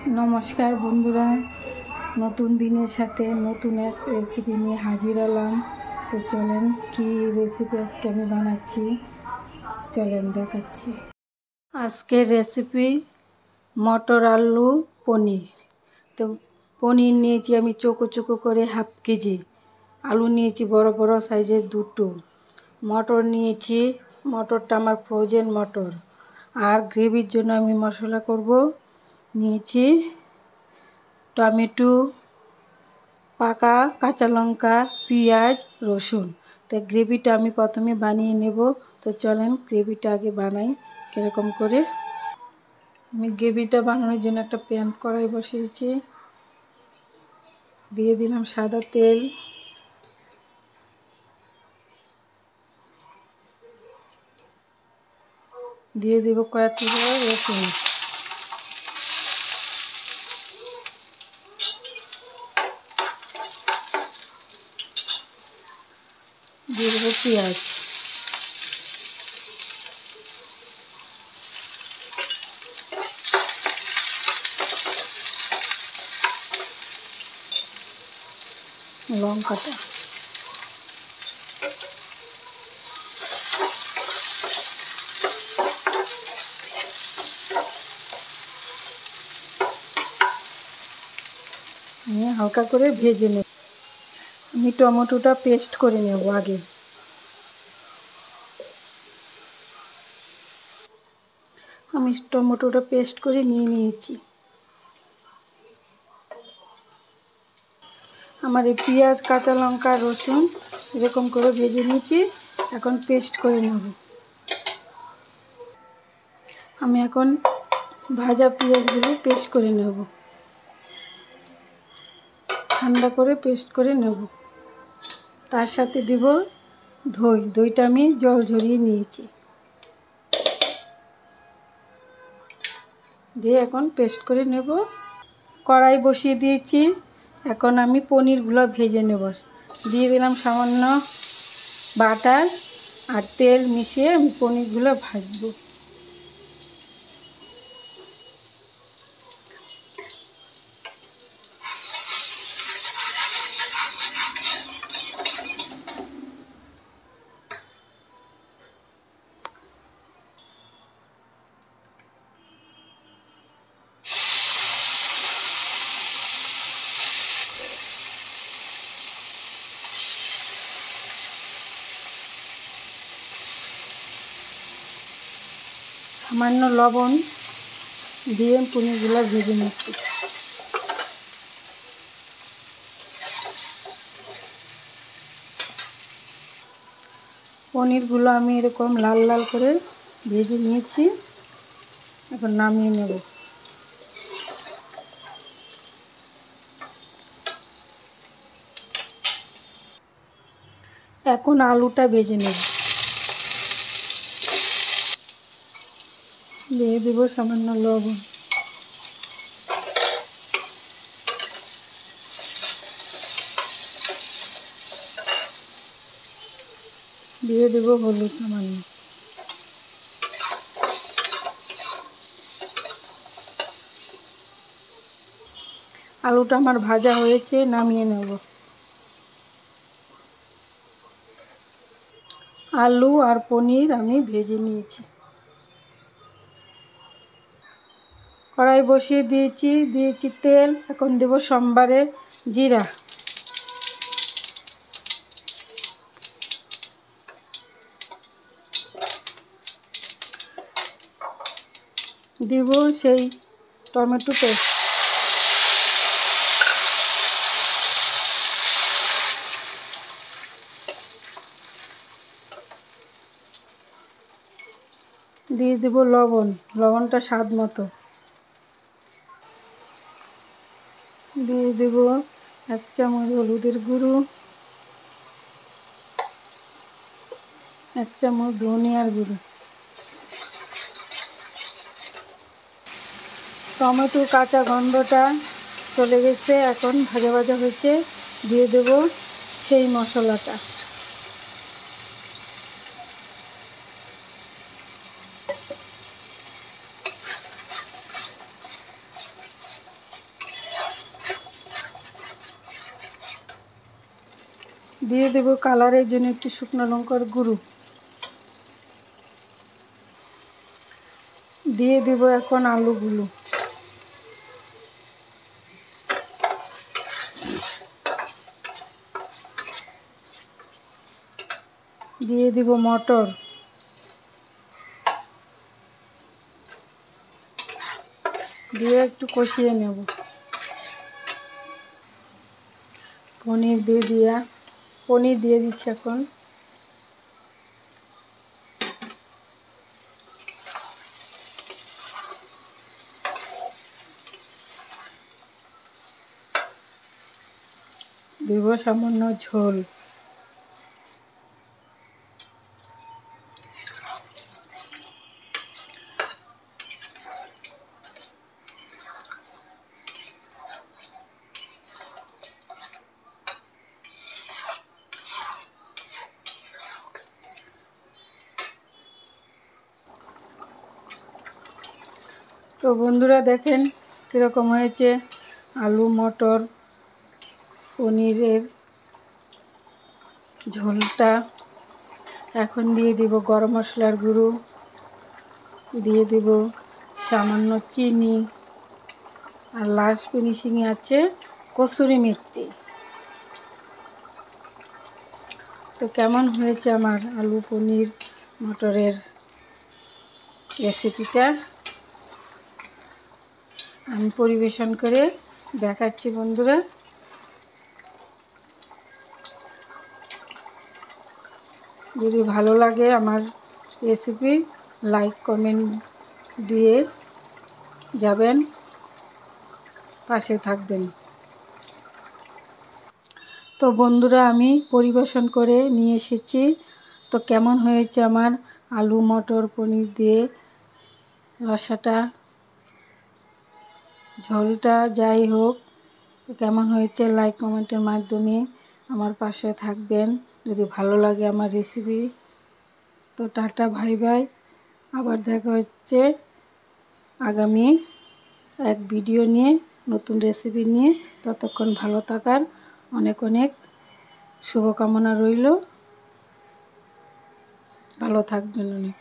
নমস্কার বন্ধুরা, নতুন দিনের সাথে নতুন এক রেসিপি নিয়ে হাজির হলাম। তো চলেন কি রেসিপি আজকে আমি বানাচ্ছি, চলেন দেখাচ্ছি। আজকের রেসিপি মটর আলু পনির। তো পনির নিয়েছি আমি চোকো চোকো করে হাফ কেজি, আলু নিয়েছি বড় বড় সাইজের দুটো, মটর নিয়েছি, মটরটা আমার ফ্রোজেন মটর। আর গ্রেভির জন্য আমি মশলা করব, নিয়েছি টমেটো, পাকা কাঁচা লঙ্কা, পেঁয়াজ, রসুন। তো গ্রেভিটা আমি প্রথমে বানিয়ে নেব। তো চলেন গ্রেভিটা আগে বানাই কীরকম করে। আমি গ্রেভিটা বানানোর জন্য একটা প্যান কড়াই বসিয়েছি, দিয়ে দিলাম সাদা তেল, দিয়ে দেব কয়েক টুকরো রসুন, দিয়ে দেবো পেঁয়াজ, লঙ্কাটা, হালকা করে ভেজে নেব। আমি টমেটোটা পেস্ট করে নেব আগে। আমি টমেটোটা পেস্ট করে নিয়েছি। আমার এই পেঁয়াজ, কাঁচা লঙ্কা, রসুন এরকম করে ভেজে নিয়েছি, এখন পেস্ট করে নেব। আমি এখন ভাজা পেঁয়াজগুলো পেস্ট করে নেব, ঠান্ডা করে পেস্ট করে নেব। তার সাথে দেব দইটা আমি জল ঝরিয়ে নিয়েছি, দিয়ে এখন পেস্ট করে নেব। কড়াই বসিয়ে দিয়েছি, এখন আমি পনিরগুলো ভেজে নেব। দিয়ে দিলাম সামান্য বাটার আর তেল মিশিয়ে আমি পনিরগুলো ভাজবো। সামান্য লবণ দিয়ে পনিরগুলো ভেজে নিচ্ছি। পনিরগুলো আমি এরকম লাল লাল করে ভেজে নিয়েছি, এখন নামিয়ে নেব। এখন আলুটা ভেজে নেব, দিয়ে দেব সামান্য লবণ, দিয়ে দেব হলুদ সামান্য। আলুটা আমার ভাজা হয়েছে, নামিয়ে নেব। আলু আর পনির আমি ভেজে নিয়েছি। কড়াই বসিয়ে দিয়েছি তেল, এখন দেব সোমবারে জিরা, দিব সেই টমেটো পেস্ট, দিয়ে দেব লবণটা স্বাদ মতো, দিয়ে দেব 1 চামচ হলুদের গুঁড়ো, 1 চামচ ধনিয়ার গুঁড়ো। টমেটো কাঁচা গন্ধটা চলে গেছে, এখন ভাজা ভাজা হয়েছে, দিয়ে দেব সেই মশলাটা। দিয়ে দেব কালারের জন্য একটু শুকনো লঙ্কার গুঁড়ো। দিয়ে দেব এখন আলুগুলো। দিয়ে দিব মটর। দিয়ে একটু কষিয়ে নেব। পনির দিয়ে দিচ্ছি এখন। দেব সামান্য ঝোল। তো বন্ধুরা দেখেন কীরকম হয়েছে আলু মটর পনিরের ঝোলটা। এখন দিয়ে দিব গরম মশলার গুঁড়ো, দিয়ে দিব সামান্য চিনি, আর লাস্ট ফিনিশিংয়ে আছে কসুরি মেথি। তো কেমন হয়েছে আমার আলু পনির মটরের রেসিপিটা আমি পরিবেশন করে দেখাচ্ছি বন্ধুরা। যদি ভালো লাগে আমার রেসিপি লাইক কমেন্ট দিয়ে যাবেন, পাশে থাকবেন। তো বন্ধুরা আমি পরিবেশন করে নিয়ে এসেছি। তো কেমন হয়েছে আমার আলু মটর পনির দিয়ে রসাটা, ঝোলটা, যাই হোক তো কেমন হয়েছে লাইক কমেন্টের মাধ্যমে আমার পাশে থাকবেন যদি ভালো লাগে আমার রেসিপি। তো টাটা বাই বাই, আবার দেখা হচ্ছে আগামী এক ভিডিও নিয়ে, নতুন রেসিপি নিয়ে। ততক্ষণ ভালো থাকার অনেক অনেক শুভকামনা রইল। ভালো থাকবেন অনেক।